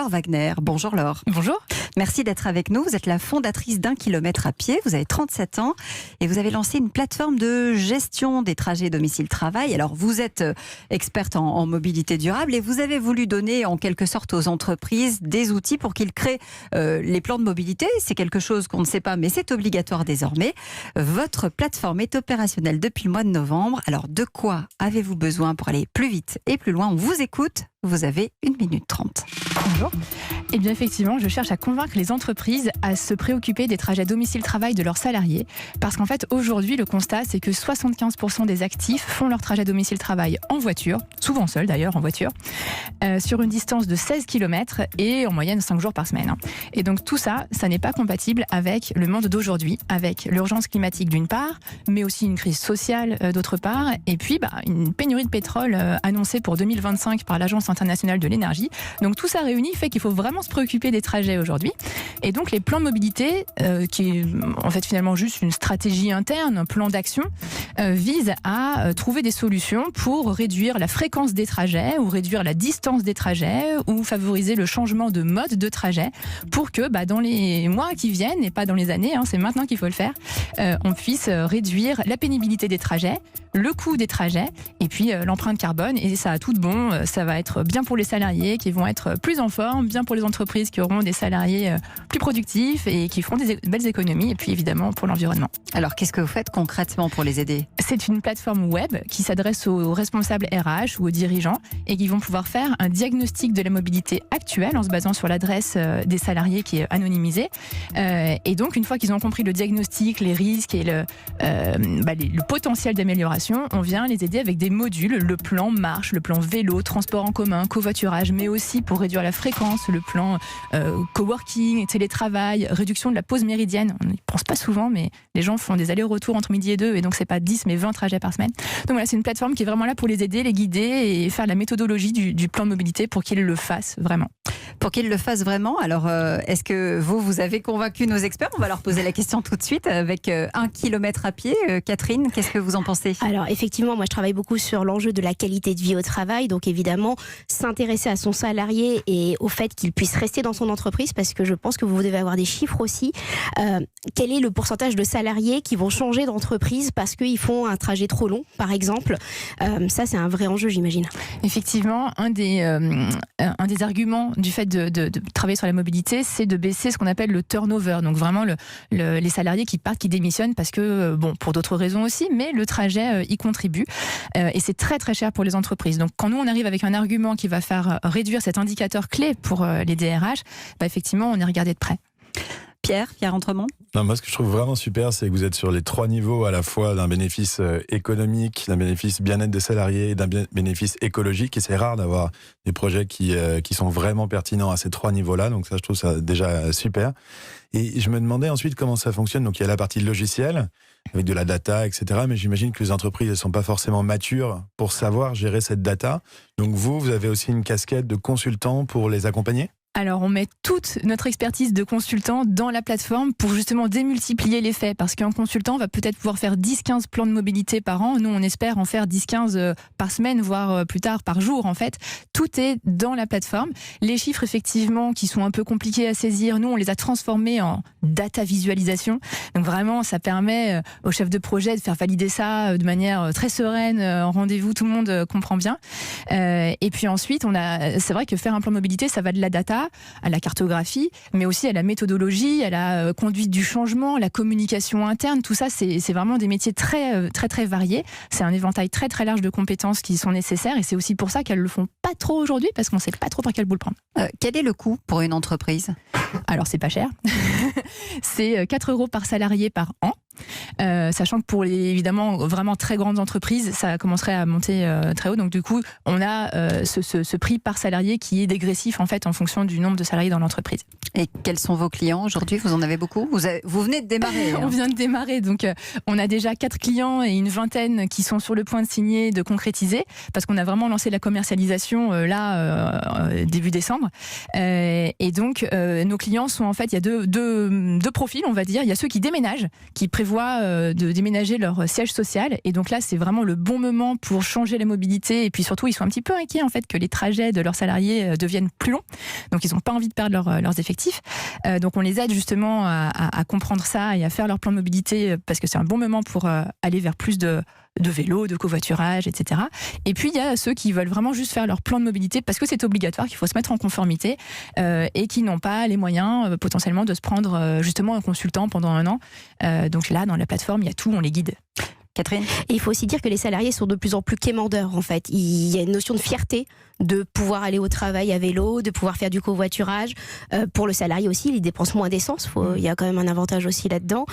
Laure Wagner. Bonjour Laure. Bonjour. Merci d'être avec nous. Vous êtes la fondatrice d'1 kilomètre à pied. Vous avez 37 ans et vous avez lancé une plateforme de gestion des trajets domicile-travail. Alors vous êtes experte en mobilité durable et vous avez voulu donner en quelque sorte aux entreprises des outils pour qu'ils créent les plans de mobilité. C'est quelque chose qu'on ne sait pas mais c'est obligatoire désormais. Votre plateforme est opérationnelle depuis le mois de novembre. Alors de quoi avez-vous besoin pour aller plus vite et plus loin? On vous écoute. Vous avez 1 minute 30. Bonjour. Eh bien effectivement, je cherche à convaincre les entreprises à se préoccuper des trajets domicile-travail de leurs salariés. Parce qu'en fait, aujourd'hui, le constat, c'est que 75% des actifs font leur trajet domicile-travail en voiture, souvent seuls d'ailleurs en voiture, sur une distance de 16 km et en moyenne 5 jours par semaine. Et donc tout ça, ça n'est pas compatible avec le monde d'aujourd'hui, avec l'urgence climatique d'une part, mais aussi une crise sociale d'autre part, et puis une pénurie de pétrole annoncée pour 2025 par l'Agence internationale de l'énergie. Donc tout ça réuni fait qu'il faut vraiment se préoccuper des trajets aujourd'hui. Et donc les plans de mobilité, qui est en fait finalement juste une stratégie interne, un plan d'action, vise à trouver des solutions pour réduire la fréquence des trajets ou réduire la distance des trajets ou favoriser le changement de mode de trajet pour que dans les mois qui viennent et pas dans les années, c'est maintenant qu'il faut le faire, on puisse réduire la pénibilité des trajets, le coût des trajets et puis l'empreinte carbone. Et ça a tout de bon, ça va être bien pour les salariés qui vont être plus en forme, bien pour les entreprises qui auront des salariés plus productifs et qui feront des belles économies et puis évidemment pour l'environnement. Alors qu'est-ce que vous faites concrètement pour les aider? C'est une plateforme web qui s'adresse aux responsables RH ou aux dirigeants et qui vont pouvoir faire un diagnostic de la mobilité actuelle en se basant sur l'adresse des salariés qui est anonymisée. Et donc une fois qu'ils ont compris le diagnostic, les risques et le potentiel d'amélioration, on vient les aider avec des modules, le plan marche, le plan vélo, transport en commun, covoiturage, mais aussi pour réduire la fréquence, le plan coworking, télétravail, réduction de la pause méridienne. On n'y pense pas souvent, mais les gens font des allers-retours entre midi et 2, et donc c'est pas 10 mais 20 trajets par semaine. Donc voilà, c'est une plateforme qui est vraiment là pour les aider, les guider et faire la méthodologie du plan de mobilité pour qu'ils le fassent vraiment. Pour qu'ils le fassent vraiment, alors est-ce que vous avez convaincu nos experts? On va leur poser la question tout de suite avec 1 kilomètre à pied. Catherine, qu'est-ce que vous en pensez? Alors effectivement, moi je travaille beaucoup sur l'enjeu de la qualité de vie au travail, donc évidemment s'intéresser à son salarié et au fait qu'il puisse rester dans son entreprise, parce que je pense que vous devez avoir des chiffres aussi. Quel est le pourcentage de salariés qui vont changer d'entreprise parce qu'ils font un trajet trop long, par exemple? Ça c'est un vrai enjeu, j'imagine. Effectivement, un des arguments du fait de travailler sur la mobilité, c'est de baisser ce qu'on appelle le turnover. Donc vraiment les salariés qui partent, qui démissionnent parce que, pour d'autres raisons aussi, mais le trajet y contribue. Et c'est très très cher pour les entreprises. Donc quand nous on arrive avec un argument qui va faire réduire cet indicateur clé pour les DRH, effectivement on est regardé de près. Pierre Entremont. Non, moi, ce que je trouve vraiment super, c'est que vous êtes sur les 3 niveaux, à la fois d'un bénéfice économique, d'un bénéfice bien-être des salariés et d'un bénéfice écologique. Et c'est rare d'avoir des projets qui sont vraiment pertinents à ces 3 niveaux-là. Donc ça, je trouve ça déjà super. Et je me demandais ensuite comment ça fonctionne. Donc il y a la partie logicielle, avec de la data, etc. Mais j'imagine que les entreprises ne sont pas forcément matures pour savoir gérer cette data. Donc vous avez aussi une casquette de consultant pour les accompagner ? Alors, on met toute notre expertise de consultant dans la plateforme pour justement démultiplier les faits. Parce qu'un consultant va peut-être pouvoir faire 10-15 plans de mobilité par an. Nous, on espère en faire 10-15 par semaine, voire plus tard par jour, en fait. Tout est dans la plateforme. Les chiffres, effectivement, qui sont un peu compliqués à saisir, nous, on les a transformés en data visualisation. Donc vraiment, ça permet aux chefs de projet de faire valider ça de manière très sereine, en rendez-vous, tout le monde comprend bien. Et puis ensuite, c'est vrai que faire un plan de mobilité, ça va de la data à la cartographie, mais aussi à la méthodologie, à la conduite du changement, à la communication interne. Tout ça, c'est vraiment des métiers très, très, très variés. C'est un éventail très, très large de compétences qui sont nécessaires et c'est aussi pour ça qu'elles le font pas trop aujourd'hui parce qu'on sait pas trop par quel bout le prendre. Quel est le coût pour une entreprise? Alors, c'est pas cher. C'est 4 € par salarié par an. Sachant que pour les évidemment vraiment très grandes entreprises, ça commencerait à monter très haut. Donc du coup, on a ce prix par salarié qui est dégressif en fait en fonction du nombre de salariés dans l'entreprise. Et quels sont vos clients aujourd'hui? Vous en avez beaucoup? Vous venez de démarrer. On vient de démarrer, donc on a déjà 4 clients et une vingtaine qui sont sur le point de signer, de concrétiser, parce qu'on a vraiment lancé la commercialisation début décembre. Et donc nos clients sont en fait, il y a deux profils, on va dire. Il y a ceux qui déménagent, qui prévoient de déménager leur siège social, et donc là c'est vraiment le bon moment pour changer la mobilité, et puis surtout ils sont un petit peu inquiets en fait que les trajets de leurs salariés deviennent plus longs, donc ils n'ont pas envie de perdre leurs effectifs. Donc on les aide justement à comprendre ça et à faire leur plan de mobilité, parce que c'est un bon moment pour aller vers plus de vélo, de covoiturage, etc. Et puis il y a ceux qui veulent vraiment juste faire leur plan de mobilité parce que c'est obligatoire, qu'il faut se mettre en conformité, et qui n'ont pas les moyens potentiellement de se prendre justement un consultant pendant 1 an. Donc là, dans la plateforme, il y a tout, on les guide. Catherine? Et il faut aussi dire que les salariés sont de plus en plus quémandeurs en fait. Il y a une notion de fierté de pouvoir aller au travail à vélo, de pouvoir faire du covoiturage. Pour le salarié aussi, il dépense moins d'essence. Il y a quand même un avantage aussi là-dedans.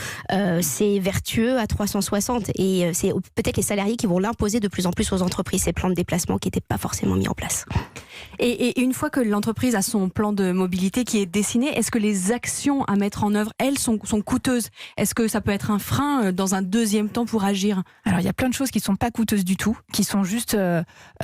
C'est vertueux à 360 et c'est peut-être les salariés qui vont l'imposer de plus en plus aux entreprises, ces plans de déplacement qui n'étaient pas forcément mis en place. Et une fois que l'entreprise a son plan de mobilité qui est dessiné, est-ce que les actions à mettre en œuvre, elles, sont coûteuses? Est-ce que ça peut être un frein dans un deuxième temps pour agir? Alors il y a plein de choses qui ne sont pas coûteuses du tout, qui sont juste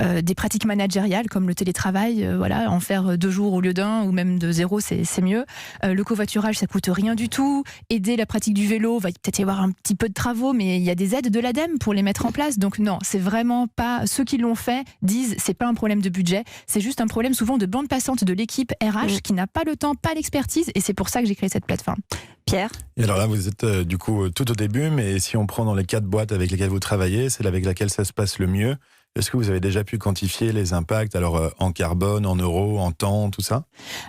des pratiques managériales comme le télétravail, en faire 2 jours au lieu d'1 ou même de 0, c'est mieux. Le covoiturage, ça coûte rien du tout. Aider la pratique du vélo, va peut-être y avoir un petit peu de travaux, mais il y a des aides de l'ADEME pour les mettre en place. Donc non, c'est vraiment pas, ceux qui l'ont fait disent c'est pas un problème de budget, c'est juste un problème souvent de bande passante de l'équipe RH qui n'a pas le temps, pas l'expertise, et c'est pour ça que j'ai créé cette plateforme. Pierre? Et alors là, vous êtes du coup tout au début, mais si on prend dans les 4 boîtes avec lesquelles vous travaillez, celle avec laquelle ça se passe le mieux, est-ce que vous avez déjà pu quantifier les impacts, alors en carbone, en euros, en temps, tout ça?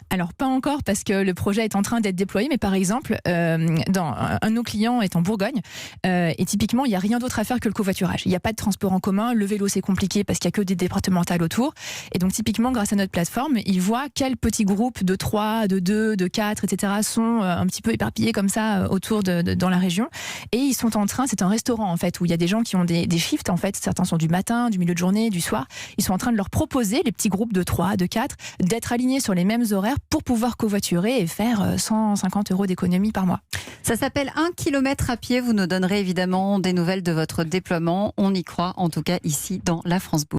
Alors pas encore, parce que le projet est en train d'être déployé, mais par exemple, un de nos clients est en Bourgogne, et typiquement il n'y a rien d'autre à faire que le covoiturage. Il n'y a pas de transport en commun, le vélo c'est compliqué parce qu'il n'y a que des départementales autour, et donc typiquement grâce à notre plateforme, ils voient quels petits groupes de 3, de 2, de 4, etc. sont un petit peu éparpillés comme ça autour dans la région, et ils sont en train, c'est un restaurant en fait, où il y a des gens qui ont des shifts en fait, certains sont du matin, du milieu de journée, du soir, ils sont en train de leur proposer, les petits groupes de 3, de 4, d'être alignés sur les mêmes horaires pour pouvoir covoiturer et faire 150 € d'économie par mois. Ça s'appelle 1 kilomètre à pied. Vous nous donnerez évidemment des nouvelles de votre déploiement. On y croit, en tout cas ici dans la France Bourg.